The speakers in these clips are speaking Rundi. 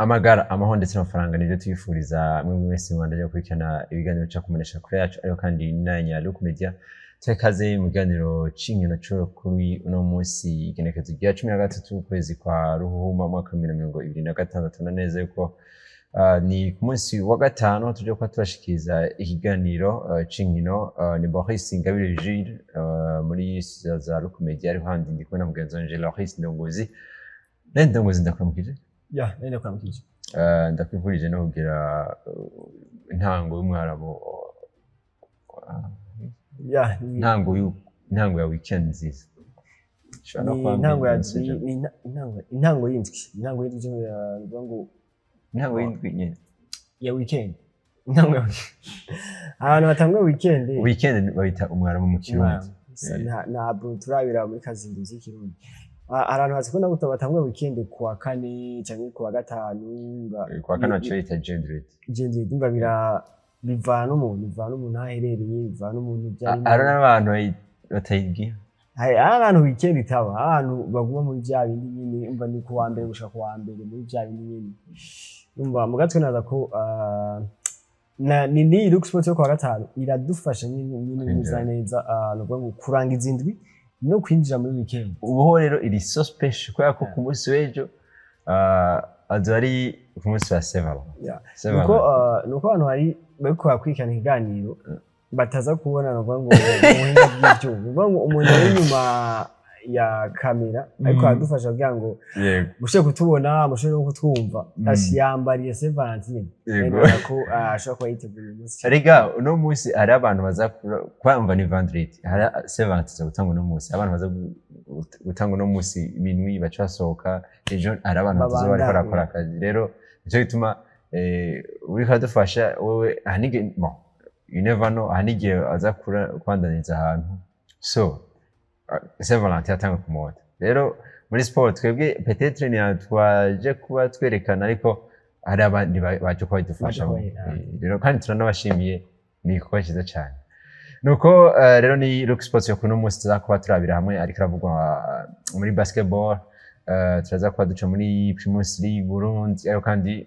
amagara amahoro ndetse n'amafaranga nibyo tuyifuriza mwe mwese mwandajya gukurikirana ibiganiro cyo kumenyesha kuri yacu ariko kandi n'anya Look Media twekaze mu biganiro c'inkino cyo kuri uno munsi igenekezo rya 13 kwezi kwa ruhuma mwaka 2026 na neza yuko ni ku munsi wa gatano tuje kwa turashikiza ikiganiro c'inkino ni Boris Ingabire Jules muri za Look Media ari handi ndi kubona mugenzi wanje Loris Ndongozi Ndongozi ndakuramukije ya nene kwamukije ndakwifurije no kugira intango y'umwarabo ya intango ya weekend nziza intango y'indwi ngo intango y'indwi nyene ya weekend intango ya abantu batangwa weekend babita umwarabo mu Kirundi ntabwo turabira muri kazindu z'ikirundi abantu bazikunda guto batangwa weekend kuwa kane cyangwa kuwa gatanu kuwa kane cyo yita gender ndumva bivana umuntu aherereye bivana umuntu byari ari n'abantu batayigiye abantu weekend itaba abantu baguma muri bya bindi nyine umva ni kuwa mbere gushaka kuwa mbere muri bya bindi nyine umva mugatwe naza ko ni Look Sport yo kuwa gatanu iradufasha nyine neza no kuranga izindwi no kwinjira muri weekend ubuho rero iri so special kwa ko ku munsi w'ejo azari ku munsi wa Seval nuko abantu hari bariko bakwikana ikiganiro bataza kubona no ngo ubuhinga bw'ibyo ngo umuntu ari nyuma ya kamera ariko adufasha kugira ngo mushe kutubona mushe no kutwumva ashiyambariye Saint Valentin ko ashaka kuyitegura umunsi rega uno munsi ari abantu baza kwamva ni vendredi hari Saint Valentin gutanga uno munsi abantu baza gutanga uno munsi minuit bacasohoka ejo ari abantu bazo bari barakora akazi rero cyo bituma uri kadufasha wewe hanige you never know hanige aza kwandaniza ahantu so Saint Valentin atanga ku moto rero muri sport twebwe peut-être ni twaje kuba twerekana ariko hari abandi baje kwa dufasha rero kandi turanabashimiye ni kuba cyiza cyane nuko rero ni Look Sports yo kuno munsi tuzakuba turabira hamwe ariko ravugwa muri basketball turaza kuba duca muri Primus League Burundi ariko kandi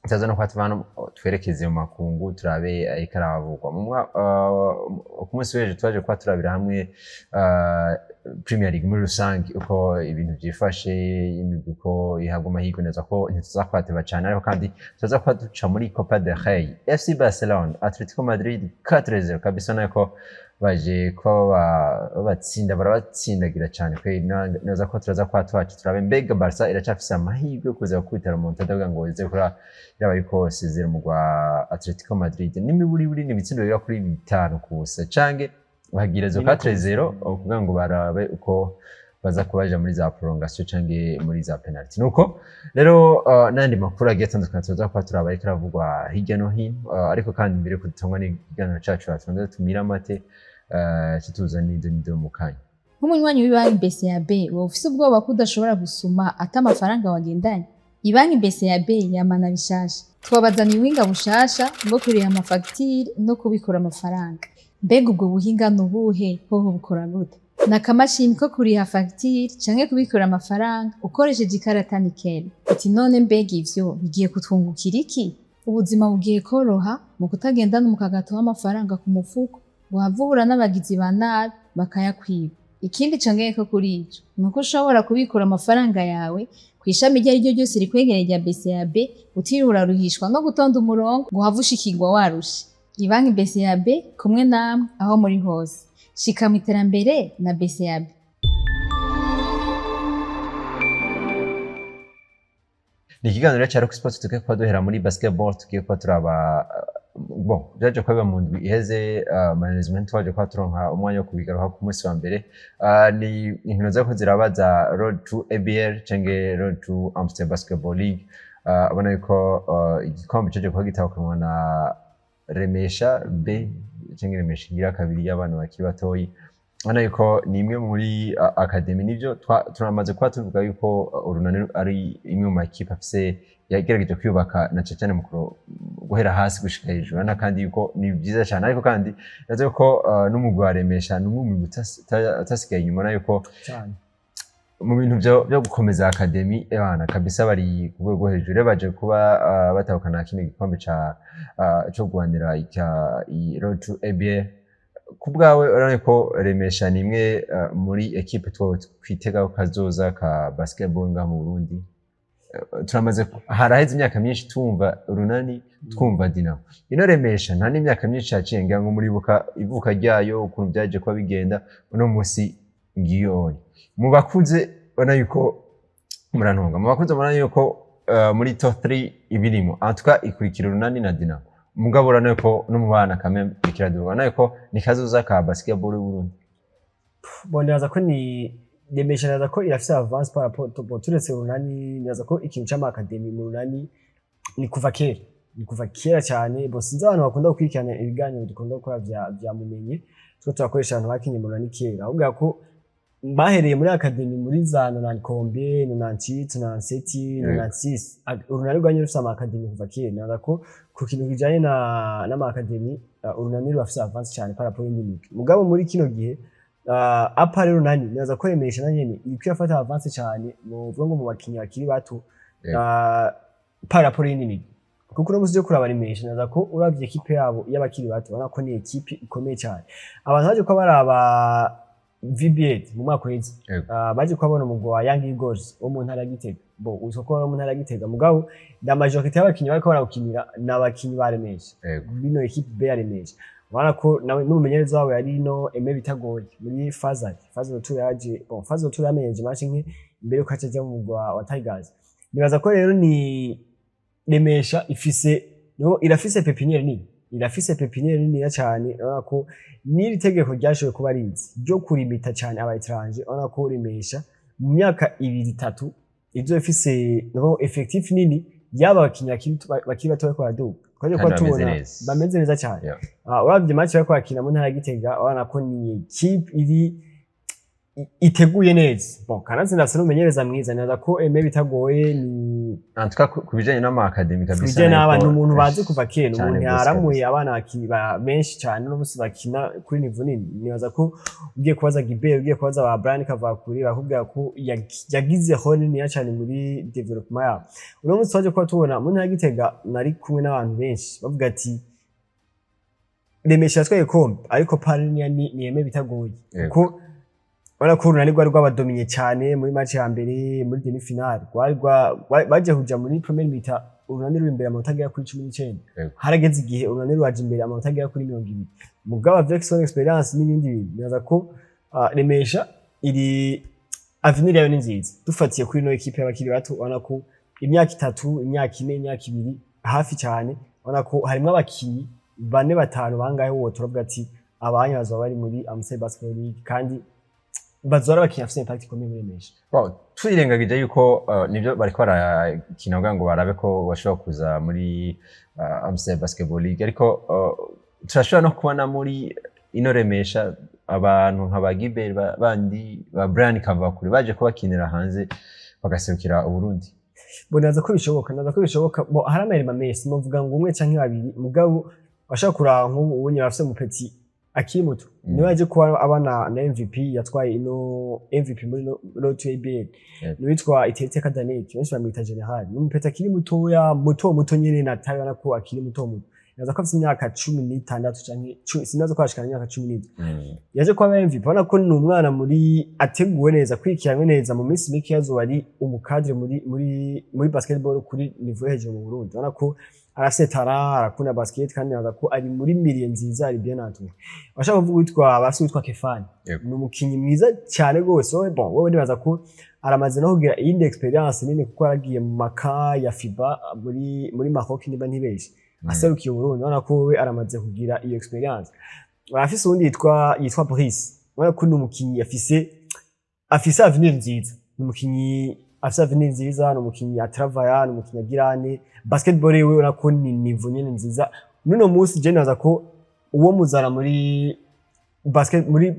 taza no kwatuvana twerekeze mu makungu turabe ariko aravugwa ku munsi w'ejo twaje kwa turabira hamwe Premier League muri rusangi uko ibintu byifashe imiguko ihabwa amahirwe neza ko ntituzakwateba cyane ariko kandi tuza kwa duca muri Copa del Rey FC Barcelona Atletico Madrid 4-0 kabisa nako baje ko barabatsindagira cyane kwe neza ko turaza kwa twacu turabe mbega Barca iracafise amahirwe kuza kwitara mu ntada ngo ize kura yaba ariko sizera mu gwa Atletico Madrid n'imiburi n'ibitsindo bira kuri 5 kusa cange bagira zo 4-0 kugira ngo barabe uko baza kubaja muri za prolongation cange muri za penalty nuko rero nandi makuru agiye atandukanye tuza kwa turaba ariko aravugwa hirya no hino ariko kandi mbere kudutangwa n'ikiganiro cacu atunze tumira mate kituza nido mu kanya nk'umunywanyi w'ibanki BCAB wowe ufise ubwoba ko udashobora gusuma ata amafaranga wagendanye ibanki BCAB yamana bishasha twabazana iwinga bushasha bwo kuriha amafagitire no kubikora amafaranga mbega ubwo buhinga nubuhe hoho bukora gute nakamashini ko kuriha fagitire canke kubikora amafaranga ukoresheje ikarata nikeli ati none mbega ivyo bigiye kutwungukira iki ubuzima bugiye koroha mu kutagendana umukagato w'amafaranga ku mufuko guhavura n'abagizi ba nabi bakayakwiba ikindi cangeye ko kuri ico nuko ushobora kubikura amafaranga yawe kwishami ryo ryose rikwegereye rya BCAB utirura ruhishwa no gutonda umurongo guhavushikirwa warushe ibanki BCAB kumwe namwe aho muri hose shika mu iterambere na BCAB ni ikiganiro cya Look Sports tugiye kuba duhera muri basketball tugiye kuba turaba byaje kwaba mu ndwi iheze management waje kwa turonka umwanya wo kubigaruka ku munsi wa mbere ni inkino zako zirabaza Road to ABL cange Road to Amsterdam Basketball League abona yuko igikombe cyaje kuba gitahukanwa na Remesha B cange Remesha ngira kabiri y'abantu bakiri batoyi abona yuko ni imwe muri academy nivyo turamaze kwa tuvuga yuko urunani ari imwe mu makipe afise yagerageje kwiyubaka na cyane mu guhera hasi gushika hejuru na kandi yuko ni byiza cyane ariko kandi nazo ko n'umugwi wa Remesha n'umwe utasigaye inyuma na yuko mu bintu byo gukomeza academy Abana kabisa bari ku rwego hejuru baje kuba batahukana kino gikombe cyo guhanira i Road to ABA kubwawe urane ko Remesha nimwe muri equipe twitega kazoza ka basketball nga mu Burundi turamaze haraheze imyaka myinshi tumva Urunani twumva Dinamo ino Remesha nta n'imyaka myinshi yaciye ngira ngo muribuka ivuka ryayo ukuntu byaje kuba bigenda uno musi ngiyo mu bakuze bana yuko murantunga mu bakuze bana yuko muri top 3 ibirimo antuka ikurikira Urunani na Dinamo mugabo urane ko no mu bana kame bikiraduba nayo ko nikazoza ka basketball y'u Burundi boneraza ko ni Remesha naza ko irafise avance par rapport turetse Urunani naza ko ikintu cy'ama academy mu Urunani ni kuva kera cyane bo sinzi abantu bakunda gukurikirana ibiganiro dukunda gukora bya mumenye twa turakoresha abantu bakinye mu Urunani kera ahubwo ko bahereye muri academy muri za 90 98 97 96 Urunani rwanye rufise ama academy kuva kera naza ko ku kintu kijanye na academy Urunani rufise avance cyane par rapport y'indi mugabo muri kino gihe apa rero nani naza ko Remesha nanyene ikwiye afata avance cyane mu vuga ngo mu bakinyi bakiri bato par rapport y'indi kuko no muzi kuraba Remesha naza ko uravye equipe yabo y'abakiri bato bana ko ni equipe ikomeye cyane abantu baje ko baraba VB8 mu mwaka w'ezi baje ko abona umugwa wa Young Eagles wo mu ntara Gitega bo usoko wo mu ntara Gitega mugabo da majorité y'abakinyi bariko baragukinira nabakinyi ba Remesha bino equipe B ya Remesha Wana ko nawe n'umumenyereza wawe yari no Aime Bitagoye muri Faza Tour yaje bon Faza Tour yamenyeje match nke imbere ko acaje mu mugwa wa Tigers nibaza ko rero ni Remesha ifise no irafise pepiniere nini ya cyane urabona ko n'iri tegeko ryashoboye kuba rizi ryo kurimita cyane aba étranger urabona ko Remesha mu myaka 2-3 ivyo ifise no effectif nini yaba bakinya bakiri bato ko raduka kwaje ko tubona bameze neza cyane uravye match bariko bakina mu ntara Gitega urabona ko ni equipe iri iteguye neza bon kanatsi ndase n'umumenyereza mwiza naza ko Aime Bitagoye ni antuka kubijanye n'ama academy kabisa bijanye n'abantu umuntu bazi kuva kera umuntu yaramuye abana bakiba benshi cyane no busi bakina kuri niveau nini nibaza ko ugiye kubaza Gilbert ugiye kubaza ba Brian Kavakuri bakubwira ko yagize hone ni cyane muri development yabo uno munsi waje ko tubona mu ntara Gitega nari kumwe n'abantu benshi bavuga ati Remesha twaye kombe ariko parenia ni Aime Bitagoye ko Wala ko Urunani rwabadominye cyane muri match ya mbere muri demi finale baje huja muri premier mita Urunani ruri imbere amanota agera kuri 19 harageze igihe Urunani rwaje imbere amanota agera kuri 20 mugaba Vexon experience n'ibindi binaza ko Remesha iri avenir yayo ni nziza dufatiye kuri no equipe y'abakiri bato ubona ko imyaka 3 imyaka 4 imyaka 2 hafi cyane ubona ko harimo abakinyi 4-5 bangahe wo turavuga ati abanya bazaba bari muri Amstel Basketball League kandi bazora bakinya afite impact ikomeye muri Remesha. Twirengagije yuko nivyo bariko barakina ngo barabe ko bashobora kuza muri Amstel Basketball League ariko turashobora no kubona muri ino Remesha abantu nka Gilbert bandi ba Brian Kavakuri baje kubakinira hanze bagaserukira Burundi. Bonaza ko bishoboka bo haramerema Messi muvuga ngo umwe canke babiri mugabo bashaka kuranga ubunye bafite mu petit akiri muto niwe aje kuba abana na MVP yatwaye ino MVP muri Road to ABA niwitwa Itete Kadaneki benshi bamwita General ni umupeta akiri muto nyene nataye na ko akiri muto yaza ko afite imyaka 16 canke sinazo ko ashikana imyaka 17 yaje kuba MVP bona ko ni umwana muri ateguwe neza kwikiranywe neza mu minsi mike yazo ari umukadre muri basketball kuri niveau hejuru mu Burundi bona ko arasetara arakunda basket kandi yaza ko ari muri million nziza ari bien entouré bashaka kuvuga witwa Kefani ni umukinyi mwiza cyane gose wowe nibaza ko aramaze no kugira iyindi experience nini kuko aragiye mu maka ya FIBA muri Maroc niba ntibeje aserukiye Burundi ubona ko we aramaze kugira iyo experience afise undi yitwa Brice ubona ko ni umukinyi afise avenir nziza ni umukinyi afise avenir nziza ni umukinyi atravaya ni umukinyi agirane basketball yewe ubona ko ni niveau nyene nziza nuno munsi je naza ko uwo muzara muri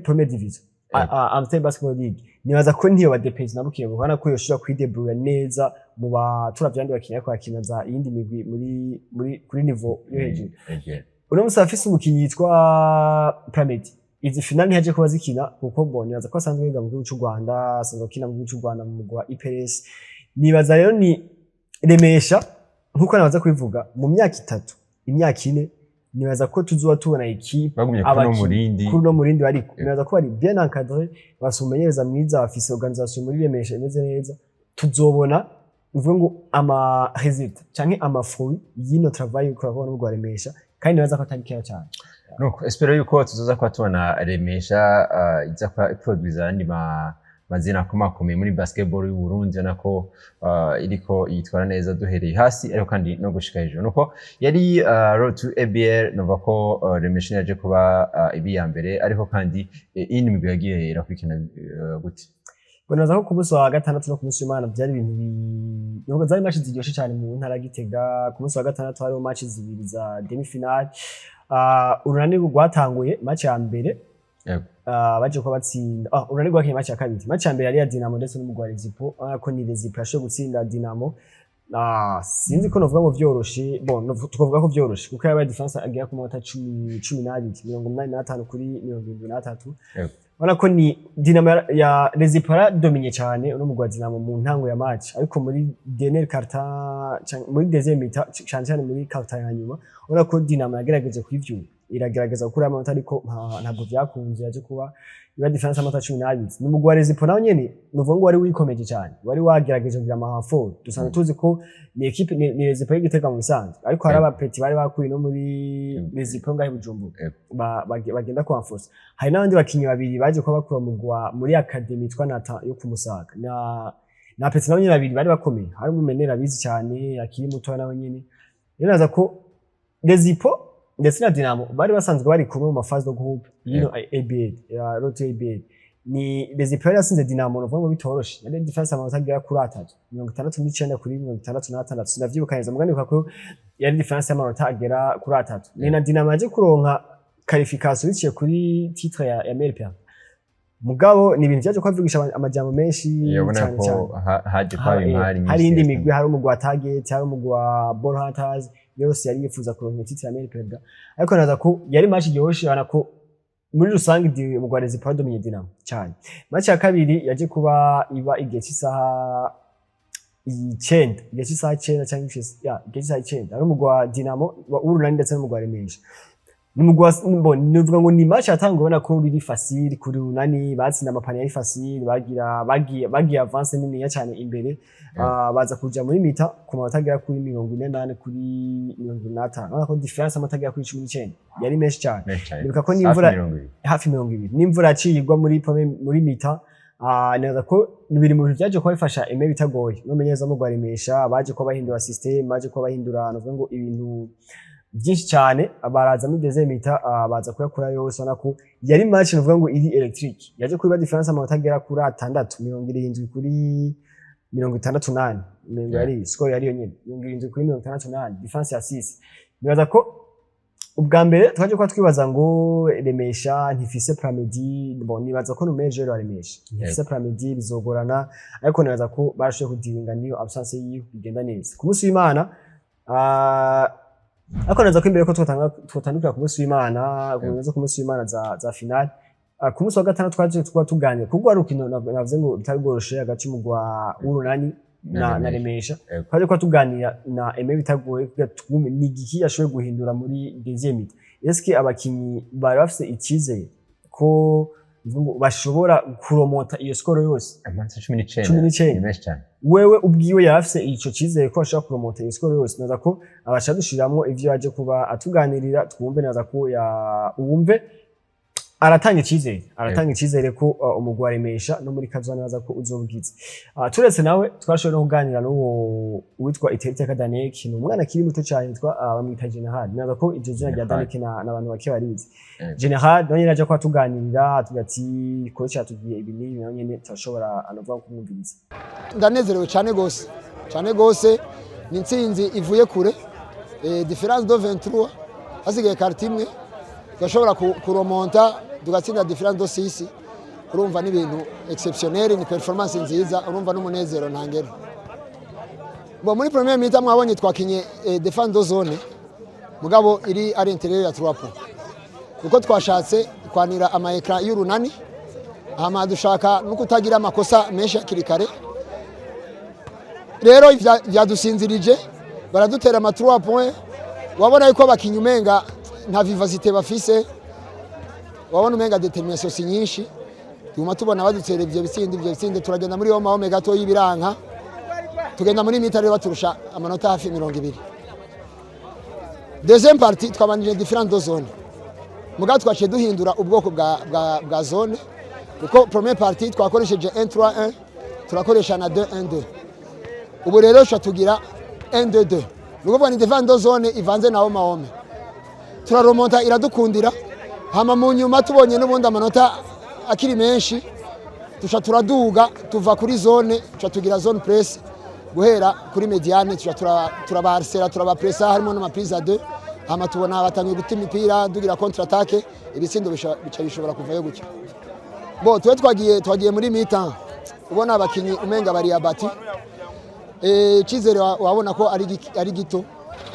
premier division Amstel Basketball League nibaza ko ntiyo badepeze nabukiye ubona ko yoshobora kwidebrouiller neza mu baturavye bakinya ko akina za iyindi migwi kuri niveau yo hejuru uno munsi afise umukinyi yitwa Pramedi izi finale ntiyaje kuba zikina kuko nibaza ko asanzwe yiga mu gihugu cy'u Rwanda, asanzwe akina mu gihugu cy'u Rwanda mu mugwa IPS. Nibaza rero ni Remesha nkuko nabaza kubivuga mu myaka 3 imyaka 4 nibaza ko tuzoba tubona equipe kuri no Murindi bariko nibaza ko bari bien encadré, basumenyereza mwiza, bafise organisation muri Remesha imeze neza, tuzobona uvuga ngo ama resultat canke ama fruit y'ino travail ko bakora mu Remesha, kandi nibaza ko atari kera cyane. Donc espero yuko tuzoza kwa tubona Remesha iza kwa produire andi mazina akomakomeye muri basketball y'u Burundi, nako iriko yitwara neza duhereye hasi ariko kandi no gushika hejuru. Nuko yari road to ABL, nova ko Remesha yaje kuba ibi ya mbere, ariko kandi ini migwi yagiye irakwikina gute. Bonaza ko ku munsi wa gatandatu no ku munsi w'Imana byari ibintu nubwo zari match ziryoshe cyane mu ntara Gitega. Ku munsi wa gatandatu hariho match zibiri za demi finale. Urunani rwatanguye match ya mbere baje ko batsinda urunani rwakiye match ya kabiri. Match ya mbere yari ya Dinamo ndetse n'umugwa Rezipo, ko ni Rezipo yashoboye gutsinda Dinamo. Sinzi ko novuga ngo vyoroshe, tukavuga ko vyoroshe kuko yabaye defense agera ku minota 82 kuri 73. Wana ko ni Dinamo ya Rezipo dominye cyane no mugwa Dinamo mu ntango ya match, ariko muri dernier quart-temps muri deuxième mi-temps cyane muri quart-temps ya nyuma wana ko Dinamo yagerageje kwivyura, iragerageza gukura amanota ariko ntabwo byakunze, yaje kuba iba defense amanota 12. N'umugwa Rezipo nawo nyene nuvuga ngo wari wikomeje cyane, wari wagerageje kugira amahafu. Dusanzwe tuzi ko ni equipe ni Rezipo y'Igitega mu bisanzwe, ariko hari abapeti bari bakuye no muri Rezipo ngahe Bujumbura bagenda ku enforce. Hari n'abandi bakinyi babiri baje ko bakura mugwa muri academy twa Nata yo kumusaga na peti nawo nyene babiri bari bakomeye, hari umumenera bizi cyane akiri muto nawe nyene. Yenaza ko Rezipo ndetse na Dinamo bari basanzwe bari kumwe mu mafazi yo group yino ABL ya rote ABL. Ni Rezipo yasinze Dinamo no bitoroshe, yari defense amanota agera kuri 69 kuri 66. Sinavyibuka neza muganibuka ko yari defense amanota agera kuri 3. Ni na Dinamo yaje kuronka qualification biciye kuri titre ya Melpia. Mugabo ni ibintu byaje kwavugisha amajambo menshi cyane cyane. Haje kwa imari hari indi migwi, hari umugwa Target, hari umugwa Ball Hunters, yose yari yifuza kuronka titre ya Melpia. Ariko naza ko yari match iryoshye, bana ko muri rusange umugwa Rezipo dominye Dinamo cyane. Match ya kabiri yaje kuba iba igihe cy'isaha 9, igihe cy'isaha 9 cyangwa igihe cy'isaha 9, ari umugwa Dinamo urunani ndetse n'umugwa Remesha. Numugwa nuvuga ngo ni match yatanguye ubona ko biri facile kuri runani, batsinda amapani yari facile, bagiye avance nini cyane imbere. Baza kuja muri mita ku manota agera kuri 48 kuri 55. Urabona ko difference amata agera kuri 19 yari menshi cyane. Bibuka ko n'imvura hafi 20 n'imvura yaciyigwa muri mita. Neza ko biri mu bintu byaje ko bifasha eme bitagoye no menyeza mu Remesha, baje ko bahindura system, baje ko bahindura navuga ngo ibintu byinshi cyane. Abaraza muri deuxième mi-temps baza kuyakora yose, nako yari match navuga ngo iri electric, yaje kuba difference amanota agera kuri 6 kuri 68. Yari score yari yonyene 70 kuri 68, defense ya 6. Nibaza ko ubwa mbere twaje kwa twibaza ngo Remesha ntifise Pramedi, nibaza ko numeje rero Remesha ntifise Pramedi bizogorana, ariko nibaza ko barashoboye kudiringa niyo absence yiwe bigenda neza. Ku munsi w'Imana ariko naza ko imbere ko twotandukira ku munsi w'Imana, ku munsi w'Imana za finale. Ku munsi wa gatandatu twaje tuganira kuko ari ukino navuze ngo bitari goroshe hagati y'umugwa w'urunani na Remesha. Twaje kwa tuganira na eme bitagoye kugira twume ni igiki yashoboye guhindura muri deuxième mi-temps. Eske abakinyi bari bafise icyizere ko bashobora kuromota iyo score yose amanota 19 ni menshi cyane. Wewe ubwiwe yarafise ico cyizere ko ashobora kuromota iyo score yose. Naza ko abasha dushiramwo ivyo yaje kuba atuganirira twumve, naza ko uwumve aratanga icyizere ko umugwa wa Remesha no muri kazana naza ko uzobwiza. Turetse nawe twashoboye no kuganira n'uwo witwa Iteka Danek, ni umwana kiri muto cyane yitwa bamwita General. Naza ko ivyo zina rya Danek n'abantu bake barizi General none yaje kwa tuganirira tugati ko cyatugiye ibi ni nyene tashobora anovuga kumwumviriza. Ndanezerewe cyane gose ni intsinzi ivuye kure, difference de 23 hasigaye carte imwe twashobora kuromonta tugatsinda difference de 6. Urumva ni ibintu exceptionnel, ni performance nziza, urumva n'umunezero ntangero. Muri premier mi-temps mwabonye twakinye defense de zone mugabo iri ari intérieur ya 3 points, kuko twashatse kwanira ama ekran y'urunani hama dushaka no kutagira amakosa menshi hakiri kare rero vyadusinzirije baradutera ama 3 points wabona yuko abakinyi umenga nta vivacité bafise wabona umenga determination si nyinshi tuma tubona badutera ivyo bitsinde turagenda muri homa home gato y'ibiranka tugenda muri mitari baturusha amanota hafi 20. Deuxième partie twabanije différentes zones muga twaciye duhindura ubwoko bwa zone kuko première partie twakoresheje 1-3-1 turakoresha na 2-1-2 ubu rero tugira 1-2-2 nukuvuga ni différentes zones ivanze na homa home turaromonta iradukundira hama mu nyuma tubonye n'ubundi amanota akiri menshi tusha turaduga tuva kuri zone tugira zone press guhera kuri mediane turabaharsera turabapressa harimo n'amaprise à 2 hama tubona abatangiye guta imipira dugira contre attaque ibitsindo bica bishobora kuvayo gutya bo twagiye muri mi-temps ubona abakinyi umenga bari abati cizere wabona ko ari gito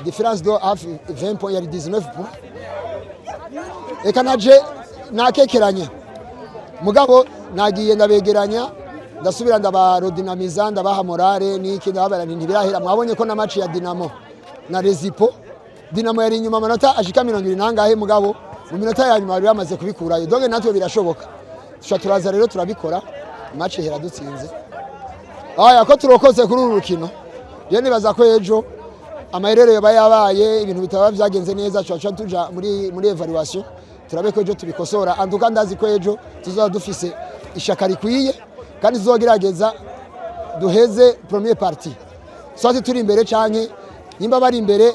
difference de hafi 20 points yari 19 points eka naje nakekeranya mugabo nagiye ndabegeranya ndasubira ndabarodinamiza ndabaha morale niki ndabara ntibirahera mwabonye ko na match ya Dinamo na Rezipo Dinamo yari inyuma amanota ashika 20 nangahe mugabo mu minota ya nyuma bari bamaze kubikurayo donc natwe birashoboka turaza rero turabikora match hera dutsinze ko turokoze kuri uru rukino je nibaza ko ejo amaherero yabaye ibintu bitaba byagenze neza tuja muri evaluation turabe ko ejo tubikosora anduka ndazi ko ejo tuzoba dufise ishaka rikwiye kandi tuzogerageza duheze première partie soit turi imbere canke nimba bari imbere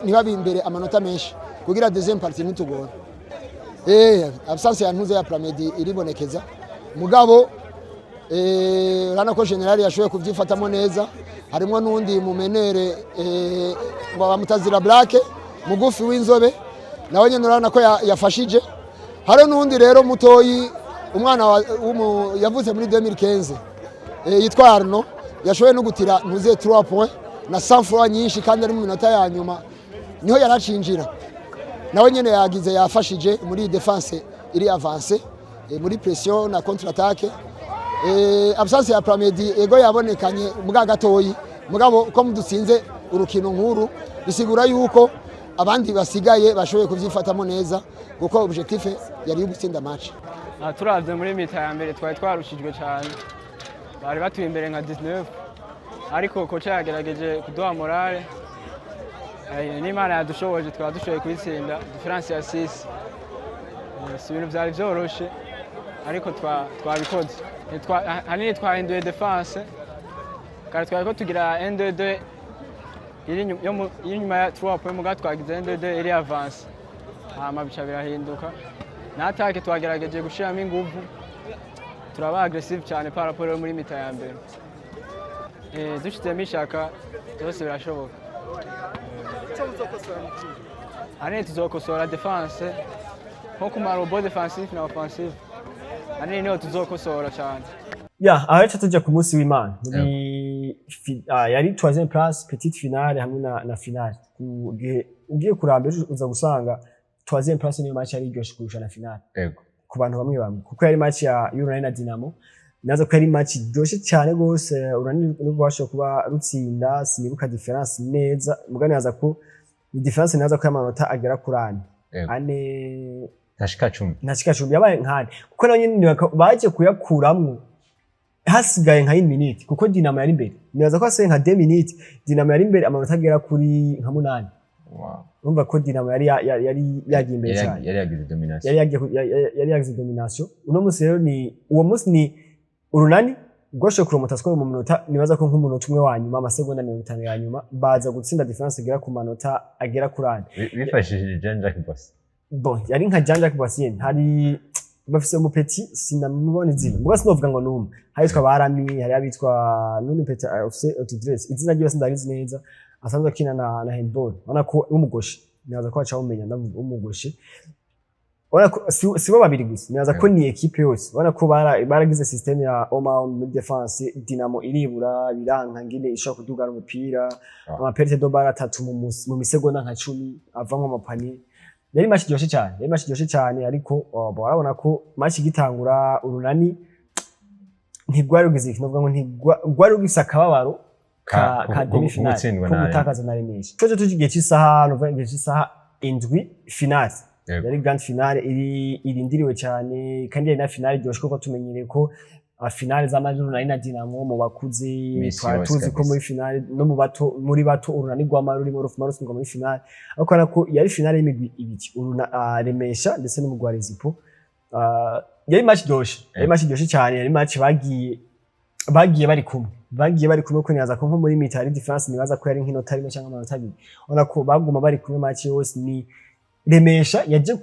nibabi imbere amanota menshi kugira deuxième partie nitugora absence ya ntuze ya Pramedi iribonekeza mugabo urana ko general yashoboye kuvyifatamo neza harimo nundi mu menere bamutazira Black mugufi w'inzobe nawe nyene urana ko yafashije hari nundi rero mutoyi umwana yavuze muri 2015 yitwa Arno yashoboye no gutira ntuze 3 points na 100 fois nyinshi kandi ari mu minota ya nyuma niho yaracinjira nawe nyene yagize yafashije muri defense iri avance muri pression na contre attaque absence ya Pramedi ego yabonekanye muga gatoyi mugabo ko mudutsinze urukino nkuru bisigura yuko abandi basigaye bashoboye kuvyifatamo neza kuko objectif yari gutsinda match turavye muri mita ya mbere twari twarushijwe cyane bari batuye imbere nka 19 ariko kocha yagerageje kuduha morale n'Imana yadushoboje twadushoboye kubitsinda difference ya 6 si ibintu byari byoroshe ariko twabikoze hanini twahinduye defense kandi twari ko tugira 1-2-2 iri inyuma ya 3 points muga twagize 1-2-2 iri avance hama bica birahinduka na attaque twagerageje gushiramo inguvu turaba aggressive cyane par rapport muri mita ya mbere dushitemo ishaka byose birashoboka hanini tuzokosora defense nko ku marobo defensive na offensive hanini niho tuzokosora cyane aho tujya ku munsi w'Imana yari 3e place petite finale hamwe na finale ugiye kuramba uza gusanga 3e place niyo match yari iryoshe kurusha na finale ku bantu bamwe kuko yari match ya Urani na Dinamo nazo ko yari match iryoshe cyane gose Urani n'ubwasho kuba rutsinda sinibuka difference neza mugani yaza ko ni difference naza ko amanota agera kuri ane ntashika 10 yabaye nkane kuko nayo nyine baje kuyakuramwo hasigaye nka 1 minute kuko Dinamo yari imbere nibaza ko hasigaye nka 2 minutes Dinamo yari imbere amanota agera kuri nka 8 urumva ko Dinamo yari yagiye imbere cyane yari yagize domination uno munsi rero uwo munsi ni urunani goshe kuromota skoro mu minota nibaza ko nk'umunota umwe wanyuma amasegonda 50 ya nyuma baza gutsinda difference igera ku manota agera kuri ane bifashishije Jean-Jacques Boissy yari nka Jean-Jacques Boissy hari bafise mu petit sinamubona izina muga sinovuga ngo numwe hayitwa barami hari abitwa none petit outdress izina ryo sindabizi neza asanzwe akina na handball ubona ko umugoshe nibaza ko acha umenya ndavuga umugoshe ubona ko sibo babiri gusa nibaza ko ni equipe yose ubona ko baragize system ya Oma muri defense Dinamo iribura biranka ngine ishaka kudugana umupira ama perte do bara 3 mu misegonda nka 10 avamwe amapani yari match iryoshe cyane ariko barabona ko match igitangura urunani ntigwari rugize ikintu ngo ntigwari rugisa akababaro ka demi finale ko gutakaza na Remesha cyo tugiye cy'isaha no igihe cy'isaha indwi finale yari grand finale irindiriwe cyane kandi yari na finale iryoshe kuko tumenyereye ko finale z'amajuru na Dinamo mu bakuze twatuzi ko muri finale no muri bato urunani rw'amaruri mu rufumarusi ngo muri finale ariko nako yari finale y'imigwi ibiki Remesha ndetse n'umugwa Rezipo yari match iryoshe cyane yari match bagiye bari kumwe ko nibaza ko nko muri mitari difference nibaza ko yari nk'inota rimwe cyangwa amanota abiri ona ko baguma bari kumwe match yose ni Remesha yaje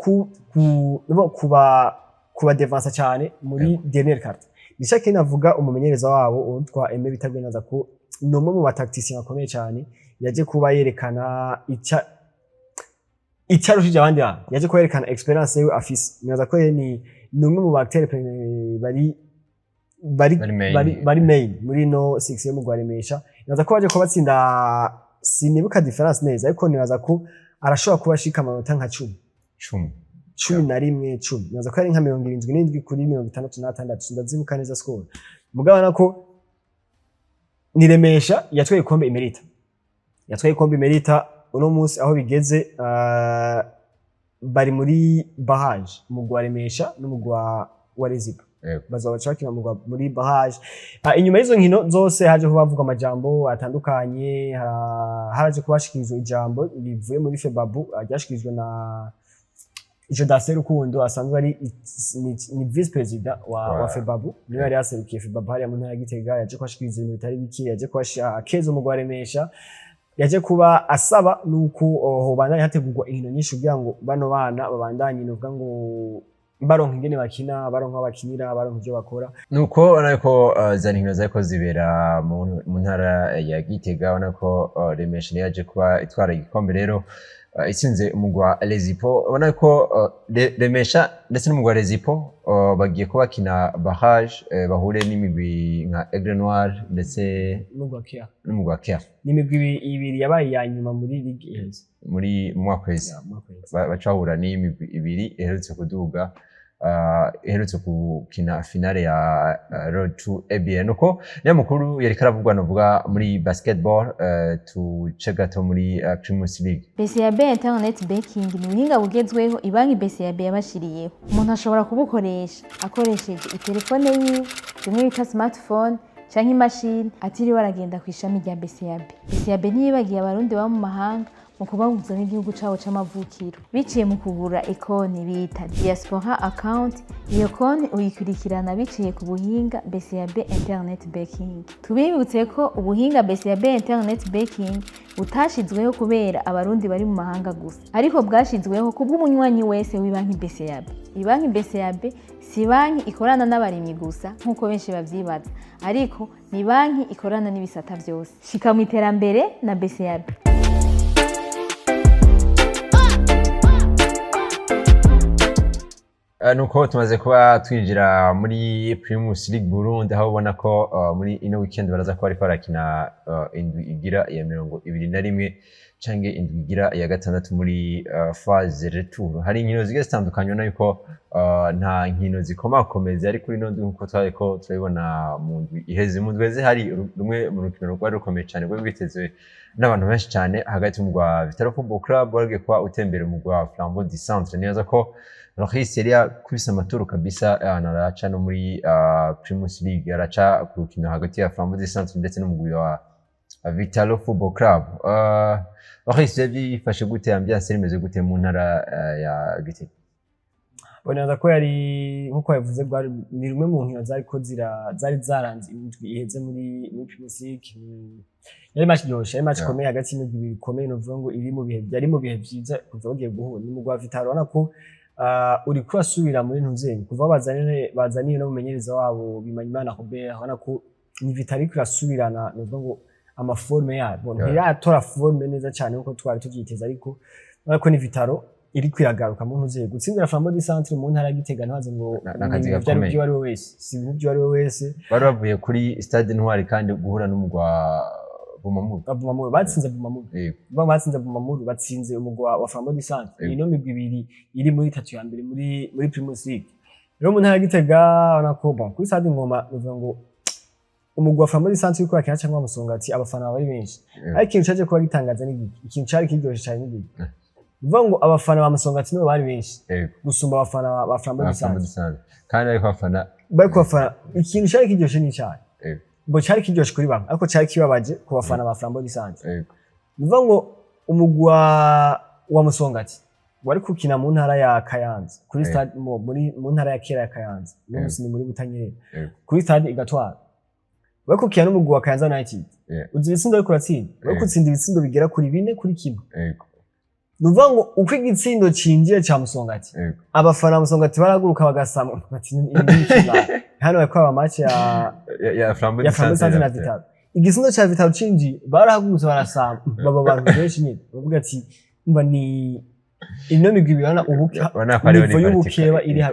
kuba defense cyane muri dernière carte nishake navuga umumenyereza wabo utwa Aime Bitagwe naza ko nomwe mu batacticiens bakomeye cyane yaje kuba yerekana icarushije abandi yaje kuba yerekana experience ye afise naza ko ni nomwe mu bacteurs bari main muri no 6 yo mu Remesha naza ko baje ko batsinda sinibuka difference neza ariko nibaza ko arashobora kuba ashika amanota nka 10 naza ko ari nka 77 kuri 66 ndazibuka neza score mugabana ko ni Remesha yatwaye ikombe imerita uno munsi aho bigeze bari muri barrage mu Remesha n'umugwa wa Rezipo bazoba bacakina muri barrage inyuma y'izo nkino zose haje ko bavuga amajambo atandukanye haraje kubashikirizwa ijambo rivuye muri Febabu ryashikirijwe na Jodase Rukundo asanzwe ari ni vice president wa Febabu niwe yari yaserukiye Febabu hariya mu ntara ya Gitega yaje kwashikiriza ibintu bitari biki yaje kwasha akeza umugwa Remesha yaje kuba asaba nuko hobandanye hategurwa inkino nyinshi kugira ngo bano bana babandanye novuga ngo baronka ingene bakina baronka abakinira baronka ivyo bakora nuko nako zari nkino zako zibera mu ntara ya Gitega ubona ko Remesha yaje kuba itwara igikombe rero itsinze umugwa Rezipo ubona ko Remesha ndetse n'umugwa Rezipo bagiye kuba bakina barrage bahure n'imigwi nka Aigle Noir ndetse n'umugwa Kia n'imigwi ibiri yabaye ya nyuma muri ligue muri mwaka wese bacahura n'imigwi ibiri iherutse kuduga iherutse gukina finale ya Road to ABN uko niyo makuru yari karavugwa novuga muri basketball tuce gato muri Primus League. BCAB internet banking ni ubuhinga bugezweho ibanki BCAB yabashiriyeho umuntu ashobora kubukoresha akoresheje itelefone yiwe rimwe bita smartphone canke imashini atiriwe aragenda ku ishami rya BCAB. BCAB ntiyibagiye abarundi baba mu mahanga mu kubahuza n'igihugu cabo c'amavukiro biciye mu kugura ekoni bita diaspora account. Iyo konti uyikurikirana biciye ku buhinga BCAB internet banking. Tubibutse ko ubuhinga BCAB internet banking butashizweho kubera abarundi bari mu mahanga gusa ariko bwashizweho kubw'umunywanyi wese w'ibanki BCAB. Ibanki BCAB si banki ikorana n'abarimyi gusa nkuko benshi bavyibaza ariko ni banki ikorana n'ibisata byose. Shika mu iterambere na BCAB. Nuko tumaze kuba twinjira muri Primus League Burundi aho ubona ko muri ino weekend baraza ko ariko barakina indwi igira ya 21 canke indwi igira ya gatandatu muri phase retour. Hari inkino zigiye zitandukanye na yuko nta nkino zikomakomeza ari kuri none nkuko twariko turabibona mu ndwi iheze mu ndweze hari rumwe mu rukino rwari rukomeye cyane rwo bitezwe n'abantu benshi cyane hagati mu gwa Vitalo Football Club warge kwa utembere mu gwa Flambeau du Centre nibaza ko Rohis yari yakubise amaturu kabisa anaraca no muri Primus League araca ku rukino hagati ya Flambeau du Centre ndetse n'umugwi wa Vitalo Football Club. Rohis yifashe gute ambiance rimeze gute mu ntara ya Gitega? Bonaza ko yari nkuko yavuze ni rumwe mu nkino zariko zari zaranze indwi iheze muri Primus League. Yari match yoshe yari match komeye hagati y'imigwi bikomeye no vuga ngo iri mu bihe byiza kuva bagiye guhura n'umugwi wa Vitalo ubona ko uri kurasubira muri ntuzenye kuva bazaniye no mumenyereza wabo Bimanyimana Robert ubona ko ni Vitalo kurasubirana no vuga ngo amaforme yabo ntiratora forme neza cyane uko twari tuvyiteza ariko ko ni Vitalo iri kwiragaruka mu ntuzenye gutsindira Flambeau du Centre mu ntara ya Gitega ntaze ngo byari ari wese si byo ari wese bari bavuye kuri Stade Ntwari kandi guhura n'umugwa Bumamuru batsinze Bumamuru batsinze Bumamuru batsinze umugwa wa Flambeau du Centre ino migwi ibiri iri muri 3 ya mbere muri Primus League rero mu ntara Gitega nako bon kuri stade Ngoma uvuga ngo umugwa wa Flambeau du Centre uko yakira cyangwa Musongati abafana bari benshi ariko ikintu cyaje kuba gitangaza ni ikintu cyari kiryoshye cyane ni uvuga ngo abafana ba Musongati nibo bari benshi gusumba abafana ba Flambeau du Centre kandi ariko abafana ikintu cyari kiryoshye ni cyane bo cyari kiryoshye kuri bamwe ariko cyari kibabaje ku bafana ba Flambeau du Centre uvuga ngo umugwa wa Musongati wari kukina mu ntara ya Kayanza kuri stade mu ntara ya Kera ya Kayanza no musini muri Butanyerera kuri stade Igatwara wari kukina n'umugwa wa Kayanza United uzi ibitsindo ariko uratsinda wari kutsinda ibitsindo bigera kuri 4 kuri kimwe nuvuga ngo uko igitsindo cinjiye ca Musongati abafana Musongati baraguruka bagasama bati hano yakwa aba match ya Flambeau du Centre na Vital igitsindo ca Vital cinji barahagurutse barasama baba bantu benshi nyine bavuga ati mba ni ino migwi bibana ubuke nivo y'ubukeba iri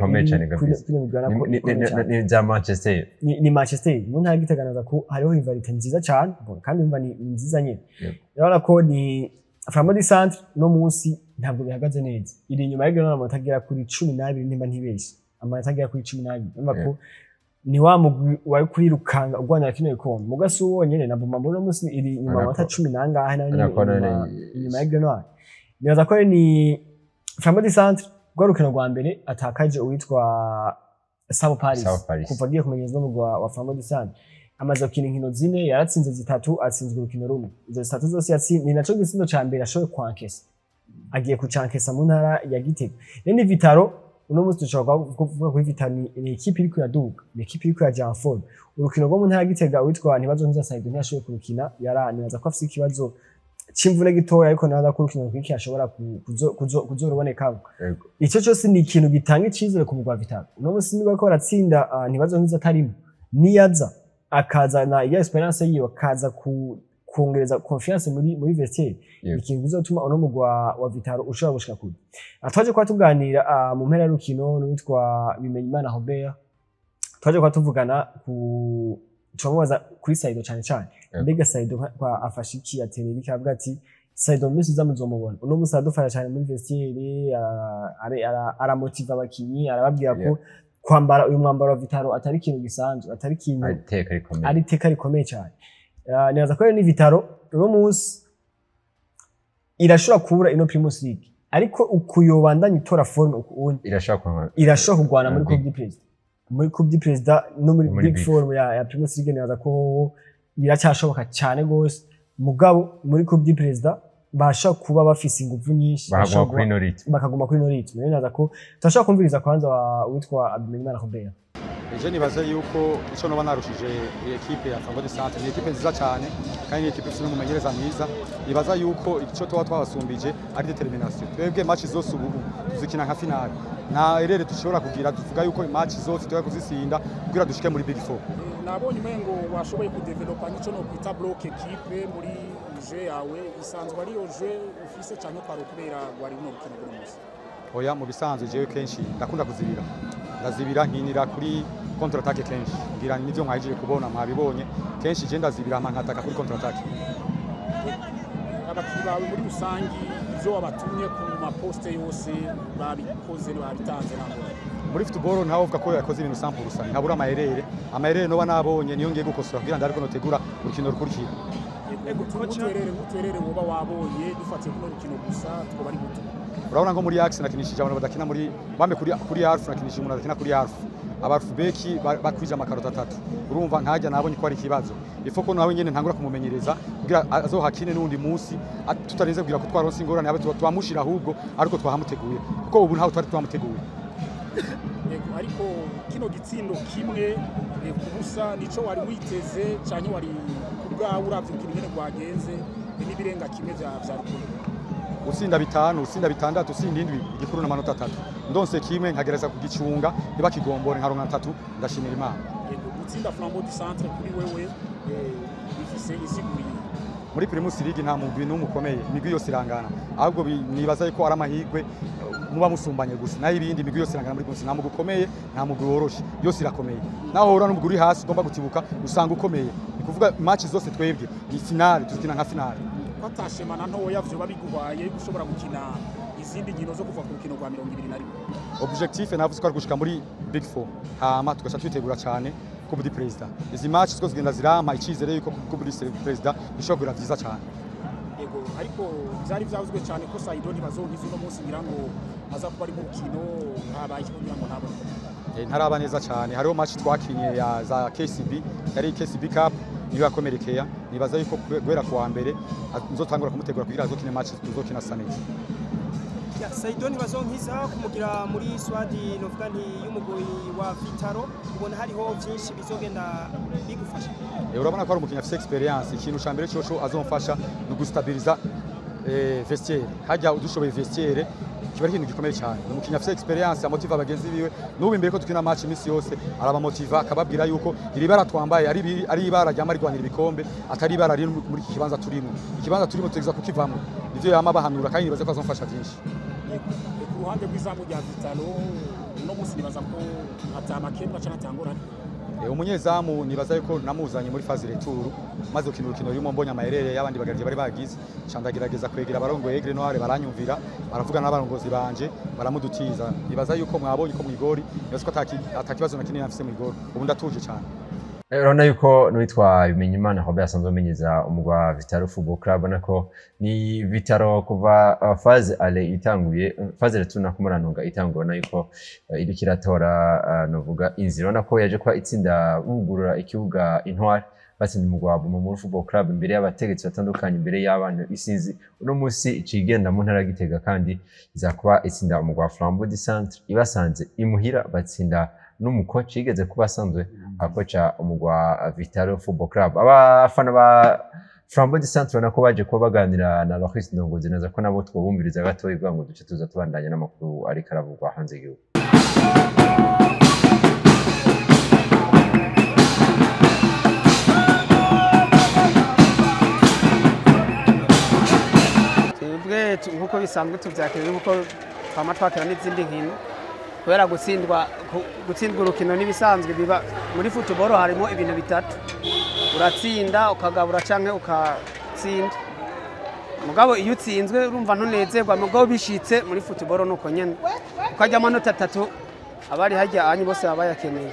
ni za Manchester ni Manchester mu ntara Giteganeza ko hariho rivalite nziza cyane kandi mba ni nziza nyine urabona ko ni Flambeau du Centre no munsi ntabwo bihagaze neza iri nyuma y'igana amatagira kuri 12 nimba ntibeshye amatagira kuri 12 numva ko ni wa mugwi wari kuri rukanga ugwanira kino ikombe mugaso wonyene na Bumamuru no munsi iri nyuma amata 10 nangahe na nyuma y'igana nibaza ko ni Flambeau du Centre rwarukino rwa mbere atakaje uwitwa Sabo Paris kuva agiye kumenyeza n'umugwa wa Flambeau du Centre amaze gukina inkino zine yaratsinze 3 atsinzwe urukino rumwe izo 3 zose yatsinze ni naco gisindo ca mbere ashoboye kwankesa agiye kucankesa mu ntara ya Gitega ni Vitaro uno munsi dushobora kuvuga ko Vitaro ni equipe iri kuyaduga ni equipe iri kuyaja en forme urukino rwo mu ntara ya Gitega witwa Ntibazonkiza Saido ntiyashoboye kurukina yaranibaza ko afite ikibazo c'imvune gitoya ariko naza ko urukino rw'iki ashobora kuzoruboneka ico cyose ni ikintu gitanga icizere ku mugwa Vitaro uno munsi niba ko baratsinda Ntibazonkiza atarimo niyaza akazana ya experience yiwe akaza kuongereza confiance muri vestiaire ikintu bizotuma uno mugwa wa Vitaro ushobora gushika kuri atwaje kwa tuganira mu mpera y'urukino witwa Bimenyimana Robert twaje kwa tuvugana ku twamubaza kuri Saido cyane cyane mbega Saido kwa afashiki ya Tereri avuga ati Saido misi zamuzomubona uno musa adufasha cyane muri vestiaire aramotiva abakinyi arababwira ko kwambara uyu mwambaro wa Vitaro atari ikintu gisanzwe atari ikintu ari teka rikomeye cyane nibaza ko ni Vitaro uno munsi irashobora kubura ino Primus League ariko ukuyobandanya itora forme ukundi irashobora kugwana muri Coupe du Président no muri Big Four ya Primus League nibaza ko biracyashoboka cyane gose mugabo muri Coupe du Président basha kuba bafise ingufu nyinshi bakaguma kuri no ritme nibaza ko tashaka kumviriza kwanza witwa Bimenyimana Robert je nibaza yuko ico no banarushije equipe ya Flambeau du Centre ni equipe nziza cyane kandi ni equipe ifite n'umumenyereza mwiza nibaza yuko ico twabasumbije ari determination twebwe match zose ubu zikina nka finale na erere dushobora kugira tuvuga yuko match zose tuya kuzisinda kugira dushike muri Big Four nabonye mengo washoboye kudevelopa nico no kwita block equipe muri je yawe isanzwe ari yo je ufise cyane kwaro kubera wari no gukina buri munsi oya mu bisanzwe jewe kenshi ndakunda ndazibira nkinira kuri contre attaque kenshi ngira nivyo mwajije kubona mwabibonye kenshi je ndazibira nkataka kuri contre attaque abakinnyi bawe muri rusangi ivyo wabatumye ku maposte yose babikoze babitanze nabo muri football ntaho uvuga ko yakoze ibintu 100% ntabura amayerere no banabonye niyo ngiye gukosora kugira ndariko notegura urukino rukurikira muterere woba wabonye dufatiye kuno rukino gusa two bari gutu urabona ngo muri axe nakinishije abantu badakina muri bambe kuri Alf nakinishije umuntu adakina kuri Alf abafu beki bakwije amakaro 3 urumva nkajya nabonye ko ari kibazo ifo ko nawe nyene ntangura kumumenyereza kugira azohakine n'undi munsi tutarenze kugira ko twaronse ingorane abe twamushira ahubwo ariko twahamuteguye kuko ubu ntaho twari twamuteguye ariko kino gitsindo kimwe kubusa nico wari witeze cyane wari kubwawe uravye kimwe rwagenze n'ibirenga kimwe vya rukuru usinda 5 usinda 6 usinda 7 igikuru n'amanota 3 ndonse kimwe nkagereza kugicunga nibakigombore nkaronka 3 ndashimira Imana gutsinda Flambeau du Centre kuri wewe bifise isiguri muri Primus League nta mugwi n'umukomeye imigwi yose irangana ahubwo nibaza yuko ari amahirwe muba musumbanye gusa nayo ibindi imigwi yose irangana muri Primus nta mugwi ukomeye nta mugwi woroshe yose irakomeye naho hora n'umugwi uri hasi ugomba gutibuka usanga ukomeye kuvuga match zose twebwe ni finale tuzikina nka finale batashemana ntoya vyo babiguhaye gushobora gukina izindi nkino zo kuva ku rukino rwa 21. Objectif navuze ko ari gushika muri Big 4 hama tugaca twitegura cyane ku budi president izi match ziko zigenda zirama icizere yuko ku budi president bishobora vyiza cyane yego ariko byari byavuzwe cyane ko Saido ntibazonkiza uno munsi ngira ngo aza kuba ari mu rukino habaye kugira ngo nabo ntaraba neza cyane hariho match twakinye ya za KCB yari KCB Cup niyo yakomerekea nibaza yuko guhera ku wa mbere nzotangura kumutegura kugira azokine match tuzokina Sanet Saido ntibazonkiza kumugira muri swadi novuga nti y'umugoyi wa Vitaro ubona hariho byinshi bizogenda bigufasha urabona ko ari umukinnyi afite experience ikintu ca mbere cyo azomfasha no gustabiliza vestiaire hajya udushoboye vestiaire kiba ari ikintu gikomeye cyane umukinnyi afite experience amotiva abagenzi biwe n'ubu imbere ko tukina match imisi yose araba motiva akababwira yuko iri bara twambaye ari ibara rya marigwanira ibikombe atari ibara riri muri iki kibanza turimo tugeza kukivamo nivyo yama bahanura kandi nibaze ko azomfasha byinshi ku ruhande rw'izamu rya Vitalo no munsi nibaza ko atamakemwa cyane atangorane umunyezamu nibaza yuko namuzanye muri phase retour maze ukina urukino rurimo mbonye amayerere y'abandi bagarije bari bagize candagerageza kwegera abarongo Egre Noire baranyumvira baravugana n'abarongozi banje baramudutiza nibaza yuko mwabonye ko mwigori nibaza ko atakibazo na kinini afise mwigori ubu ndatuje cyane urabona yuko n'uwitwa Bimenyimana Robert asanzwe amenyeza umugwa Vitalo Football Club nako ni Vitalo kuva phase ale itanguye phase retour na kumuranunga itanguye na yuko iri kiratora novuga inzira nako yaje kwa itsinda bugurura ikibuga Intwari batsinda umugwa muri Football Club imbere y'abategetsi batandukanye imbere y'abantu isinzi uno munsi icigenda mu ntara Gitega kandi izakuba itsinda umugwa Flambeau du Centre ibasanze imuhira batsinda n'umukoci yigeze kuba asanzwe akoca umugwa Vitalo Football Club abafana ba Flambeau du Centre nako baje kuba baganira na Bakwiye ndongozi neza ko nabo twobumviriza gato ibwa ngo duce tuza tubandanya n'amakuru ari karavugwa hanze y'igihugu twebwe nkuko bisanzwe tuvyakiriye nkuko twama twakira n'izindi nkino kubera gutsindwa urukino n'ibisanzwe biba muri football harimo ibintu bitatu uratsinda ukagabura canke ukatsinda mugabo iyo utsinzwe urumva ntunezerwa mugabo bishitse muri football nuko nyene ukajya amanota 3 abari hajya anyi bose babayakeneye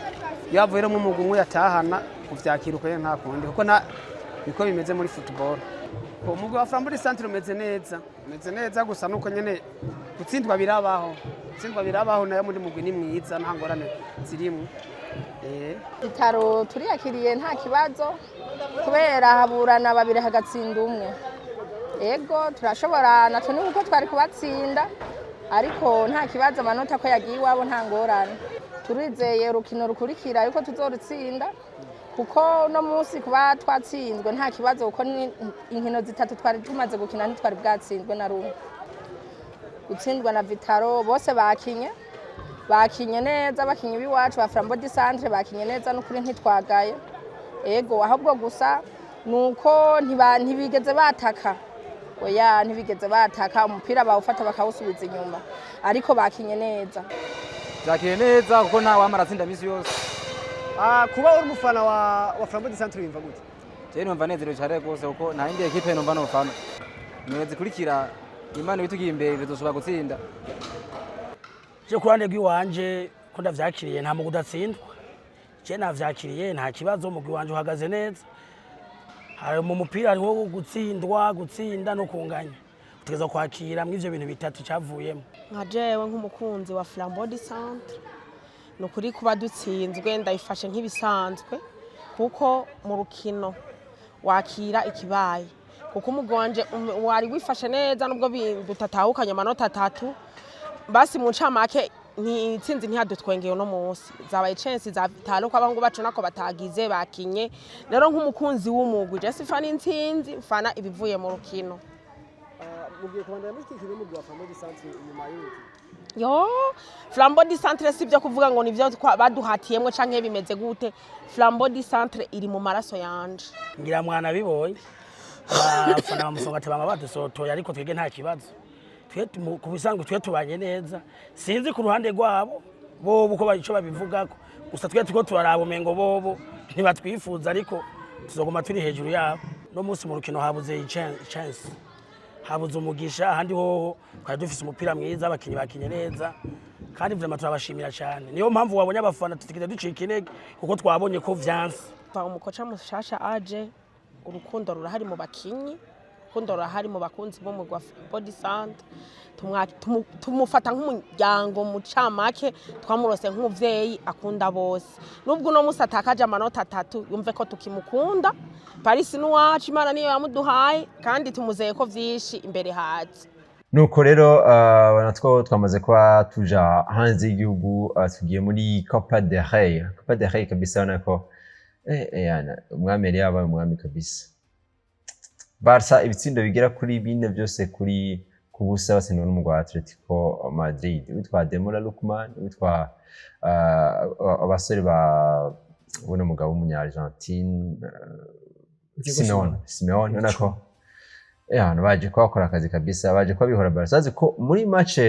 iyo avuye mu mugumwe yatahana kuvyakira uko nta kundi kuko biko bimeze muri football umugwa wa Flambeau du Centre umeze neza gusa nuko nyene gutsindwa birabaho nayo muri mugwi ni mwiza nta ngorane zirimo Vitalo turiyakiriye nta kibazo kubera haburana babiri hagatsinda umwe ego turashobora natwe nuko twari kubatsinda ariko nta kibazo amanota ko yagiye iwabo nta ngorane turizeye urukino rukurikira yuko tuzorutsinda kuko no munsi kuba twatsinzwe nta kibazo kuko inkino zitatu twari tumaze gukina ntitwari bwatsinzwe na rumwe gutsindwa na Vitalo bose bakinye neza bakinye biwacu ba Flambeau du Centre bakinye neza n'ukuri ntitwagaye ego ahubwo gusa nuko ntibigeze bataka oya ntibigeze bataka umupira bawufata bakawusubiza inyuma ariko bakinye neza kuko nta wamara tsinda misi yose kuba uri umufana wa Flambeau du Centre wimva gute je numva nezerewe cyane rwose kuko nta yindi equipe numva n'ufana mwezi kurikira Imana bitugiye imbere tuzoshobora gutsinda je kurande rw'iwanje ko ndavyakiriye nta mugu datsindwa je navyakiriye nta kibazo mugwi wanje uhagaze neza hari mu mupira hariho gutsinda no kunganya utegeza kwakira mu ivyo bintu bitatu cyavuyemo nka jewe nk'umukunzi wa Flambeau du Centre nukuri kuba dutsinzwe ndayifashe nk'ibisanzwe kuko mu rukino wakira ikibaye kuko umugwanje wari wifashe neza nubwo dutatahukanye amanota 3 basi mu ncamake ntitsinzi ntihadutwengeye no munsi zabaye chance za Vitalo ko abangu bacu nako batagize bakinye rero nk'umukunzi w'umugwi je sifana intsinzi mfana ibivuye mu rukino mugiye kubandanya mushikira mu gwa Flambeau du Centre nyuma y'uko yo Flambeau du Centre sivyo kuvuga ngo nivyo baduhatiyemwe canke bimeze gute Flambeau du Centre iri mu maraso yanje ngira mwana bibonye abafana bamusonga tebanga badusotoye ariko twege nta kibazo ku bisanzwe twe tubanye neza sinzi ku ruhande rwabo bobo uko babico babivugako gusa twe turaraba umengo bobo ntibatwifuza ariko tuzoguma turi hejuru yabo. No munsi mu rukino habuze chance, habuze umugisha, ahandi hoho twari dufise umupira mwiza, abakinyi bakinye neza, kandi vraiment turabashimira cyane. Niyo mpamvu wabonye abafana tutigeze ducika intege kuko twabonye ko vyanse. Umukoca mushasha aje, urukundo rurahari mu bakinyi, urukundo rurahari mu bakunzi bo mu body sound, tumufata nk'umuryango mu camake, twamurose nk'umuvyeyi akunda bose. Nubwo uno musi atakaje amanota 3 yumve ko tukimukunda. Paris nuwacu Imana niyo yamuduhaye kandi tumuzeye ko vyinshi imbere haje. Nuko rero natwo twamaze kwa tuja hanze y'igihugu, tugiye muri Copa del Rey. Copa del Rey kabisa nako yana umwami yari yabaye umwami kabisa. Barca ibitsindo bigera kuri 4 byose kuri kubusa basenwa n'umugwa wa Atletico Madrid. Witwa Demola Lukman, witwa abasore ba ubona mugabo w'umunya Argentine Simeone nako baje kwakora akazi kabisa, baje kwabihora Barca. Azi ko muri match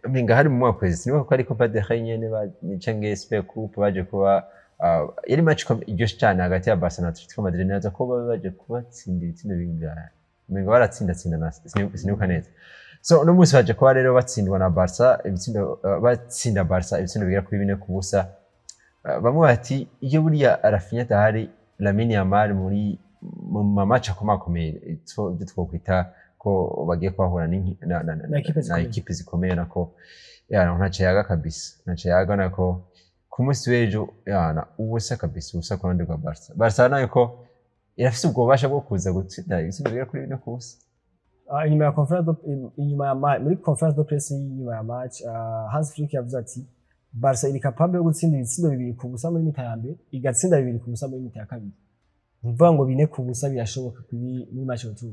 mpinga hari mu mwaka kwezi niba ko ari Copa del Rey nyene nicenge Super Coupe baje kuba yari match iryoshe cyane hagati ya Barcelona na Atletico Madrid. Naza ko baje kubatsinda ibitsindo bingahe, mpinga baratsinda na sinibuka neza. So no munsi baje kuba rero batsindwa na Barca ibitsindo, batsinda Barca ibitsindo bigera kuri 4 kubusa. Bamwe bati iyo buriya Rafinha atahari, Lamine Yamal muri mu match akomakomeye ibyo twokwita ko bagiye kwahura na equipe zikomeye nako ntacayaga kabisa, ntacayaga nako ku munsi w'ejo ubusa kabisa, ubusa ku ruhande rwa Barca nayo ko irafise ubwo bubasha bwo kuza gutsinda ibitsindo bigera kuri 4 kubusa. Inyuma ya muri conference de presse y'inyuma ya match, Hans Flick yavuze ati Barca iri capable yo gutsinda ibitsindo 2 kubusa muri mita ya mbere, igatsinda 2 kubusa muri mita ya kabiri. Mvuga ngo 4 kubusa birashoboka kuri match retour.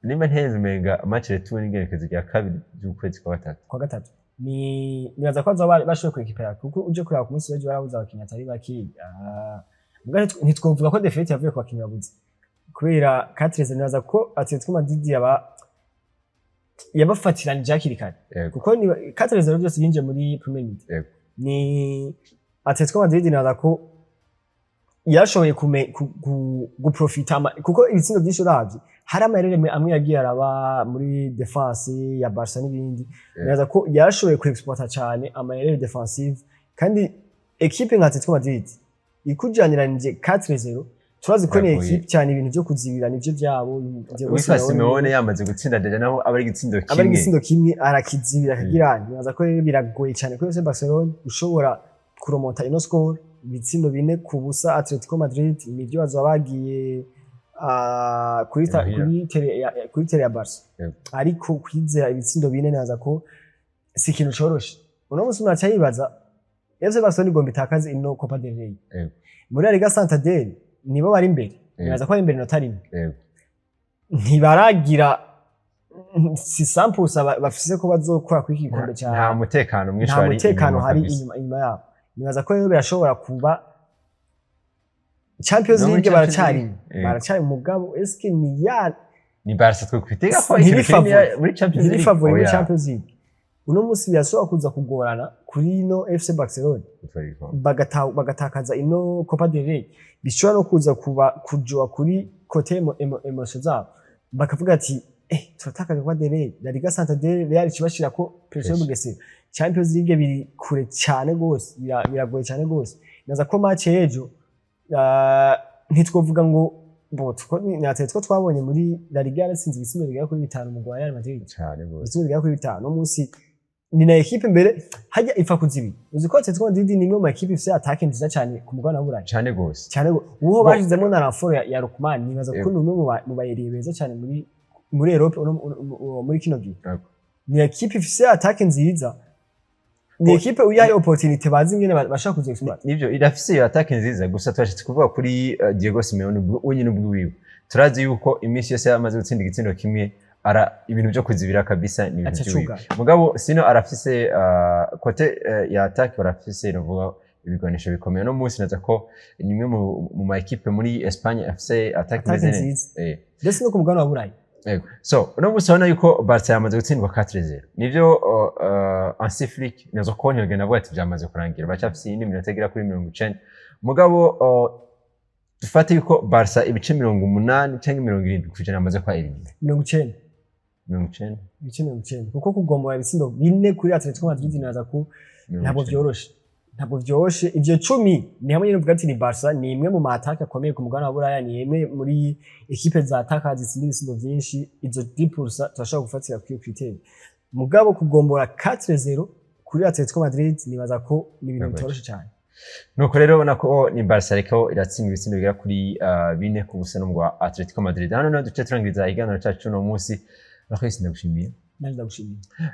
Nimba ntenze menga match retour n'ingerekezo rya kabiri y'ukwezi kwa gatatu. Nibaza ko bazaba bashoboye kwekipera kuko uje kureba ku munsi w'ejo barabuze abakinnyi atari baki. Ntitwovuga ko defete yavuye ku bakinnyi babuze. Kubera 4 nibaza ko Atletico Madrid yabafatiranije hakiri kare. Kuko 4 byose yinjiye muri Premier League. Ni Atletico Madrid nibaza ko yashoboye guprofita kuko ibitsindo byinshi uravye hari amarere amwe yagiye araba muri defense ya Barca n'ibindi. Nibaza ko yashoboye kuexploita cyane amarere defensive, kandi equipe nka Atletico Madrid ikujaniranje 4-0 turazi ko ni equipe cyane ibintu byo kuzibira nivyo byabo. Witwa Simeone yamaze gutsinda deja naho abari gitsindo kimwe arakizibira kagira. Nibaza ko biragoye cyane ko Barcelona ushobora kuromonta ino score ibitsindo 4 kubusa Atletico Madrid. Nivyo bazabagiye kuri tele ya Barca, ariko kwizera ibitsindo 4 naza ko si ikintu coroshe. Uno musi mwacayibaza FC Barcelona igomba itakaze ino Copa del Rey. Muri La Liga Santander nibo bari imbere, naza ko ari imbere nota rimwe. Ntibaragira si samples bafise ko bazokora kuri igikombe cyane. Nta mutekano mwinshi wari, nta mutekano hari inyuma yabo. Nibaza ko rero birashobora kuba Champions League baracari mugabo eske ni Barca twokwitega ko muri Champions League. Uno musi birashobora kuza kugorana kuri ino FC Barcelona bagatakaza ino Copa del Rey. Bishobora no kuza kujoa kuri côté emotion zabo bakavuga ati turatakaje Copa del Rey, La Liga Santander Real kibashira ko pressure yo Bugesera. Champions League biri kure cyane gose, biragoye cyane gose. Naza ko match ejo ntitwovuga ngo Atletico twabonye muri La Liga yaratsinze ibitsindo bigera kuri 5 mu Real Madrid cyane gose, ibitsindo bigera kuri 5 no munsi. Ni na equipe mbere hajya ipfa kuzibi. Uzi ko Atletico Madrid ni imwe mu equipe ifite attaque nziza cyane ku mugabane w'Uburayi cyane gose, uwo bashizemo na Rafinha ya Lukman. Nibaza ko ni umwe mu bayeriye beza cyane muri Europe muri kino gihe. Ni equipe ifite attaque nziza, ni equipe uyaye opportunity bazi ngene bashaka kuza exploit. Nivyo irafise iyo attaque nziza, gusa twashitse kuvuga kuri Diego Simeone wenyine ubwiwe. Turazi yuko imisi yose yamaze gutsinda igitsindo kimwe ibintu byo kuzibira kabisa ni ibintu by'uyu mugabo. Sino arafise kote ya attaque barafise novuga ibiganisho bikomeye. No munsi naza ko nimwe mu ma equipe muri Espagne afise attaque nziza ndetse no ku mugabane w'Uburayi. So no munsi ubona yuko Barca yamaze gutsindwa 4-0. Nivyo Hansi Flick nazo konyo gena bwo ati byamaze kurangira, bacafise indi minota igera kuri 90 mugabo dufate yuko Barca ibice 80 cyangwa 70% amaze kwa elimine 90 ibice 90 kuko kugomora ibitsindo bine kuri Atletico Madrid naza ku ntabwo vyoroshe ivyo 10 ni hamwe n'uvuga ati ni Barca ni imwe mu mataka akomeye ku mugana wa Buraya ni imwe muri equipe za ataka zitsinda ibisindo vyinshi izo 10% turashaka gufatira kuri critère mugabo kugombora 4-0 kuri Atletico Madrid nibaza ko ni ibintu bitoroshe cyane nuko rero ubona ko ni Barca ariko iratsinda ibitsindo bigera kuri 4 ku busa n'umugwa Atletico Madrid hano no duce turangiriza iganiro cyacu no munsi nakwisi ndagushimiye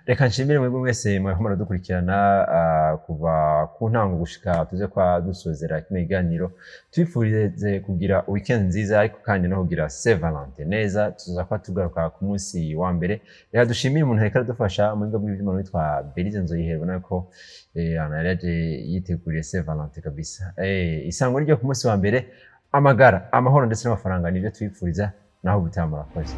reka nshimire mwebwe mwese mwakomara dukurikirana kuva ku ntango gushika tuze kwa dusozera kino iganiro twifurize kugira weekend nziza ariko kandi no kugira Saint Valentin neza tuza kwa tugaruka ku munsi wa mbere reka dushimire umuntu reka dufasha mu ngo bw'ibyo witwa Belize Nzoyiherwa nako anaraje yiteguriye Saint Valentin kabisa isango ryo ku munsi wa mbere amagara amahoro ndetse n'amafaranga nibyo twifuriza naho gutamara kwese